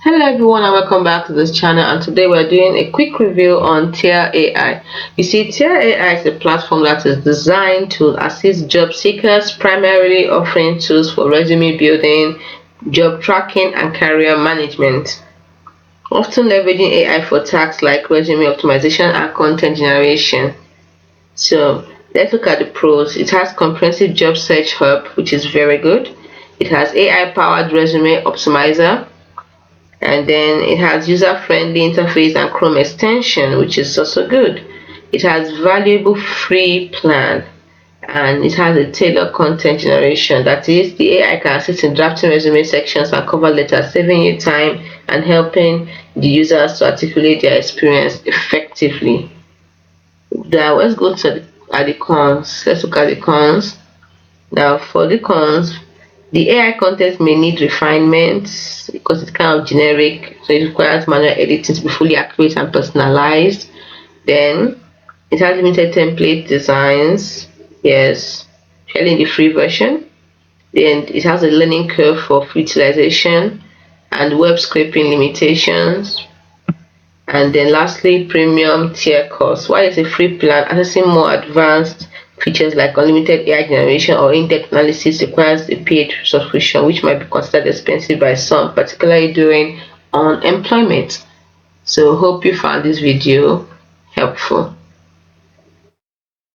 Hello everyone and welcome back to this channel, and today we're doing a quick review on Teal AI. You see, Teal AI is a platform that is designed to assist job seekers, primarily offering tools for resume building, job tracking and career management, often leveraging AI for tasks like resume optimization and content generation. So let's look at the pros. It has comprehensive job search hub, which is very good. It has AI powered resume optimizer, and then it has user-friendly interface and Chrome extension, which is also good. It has valuable free plan, and it has a tailored content generation. That is, the AI can assist in drafting resume sections and cover letters, saving you time and helping the users to articulate their experience effectively. Now let's go to the cons. Let's look at the cons. Now for the cons, the AI content may need refinement because it's kind of generic, so it requires manual editing to be fully accurate and personalized. Then it has limited template designs, yes, especially in the free version. Then it has a learning curve for utilization and web scraping limitations. And then lastly, premium tier cost. While it's a free plan, accessing more advanced features like unlimited AI generation or in-depth analysis requires a paid subscription, which might be considered expensive by some, particularly during unemployment. So hope you found this video helpful.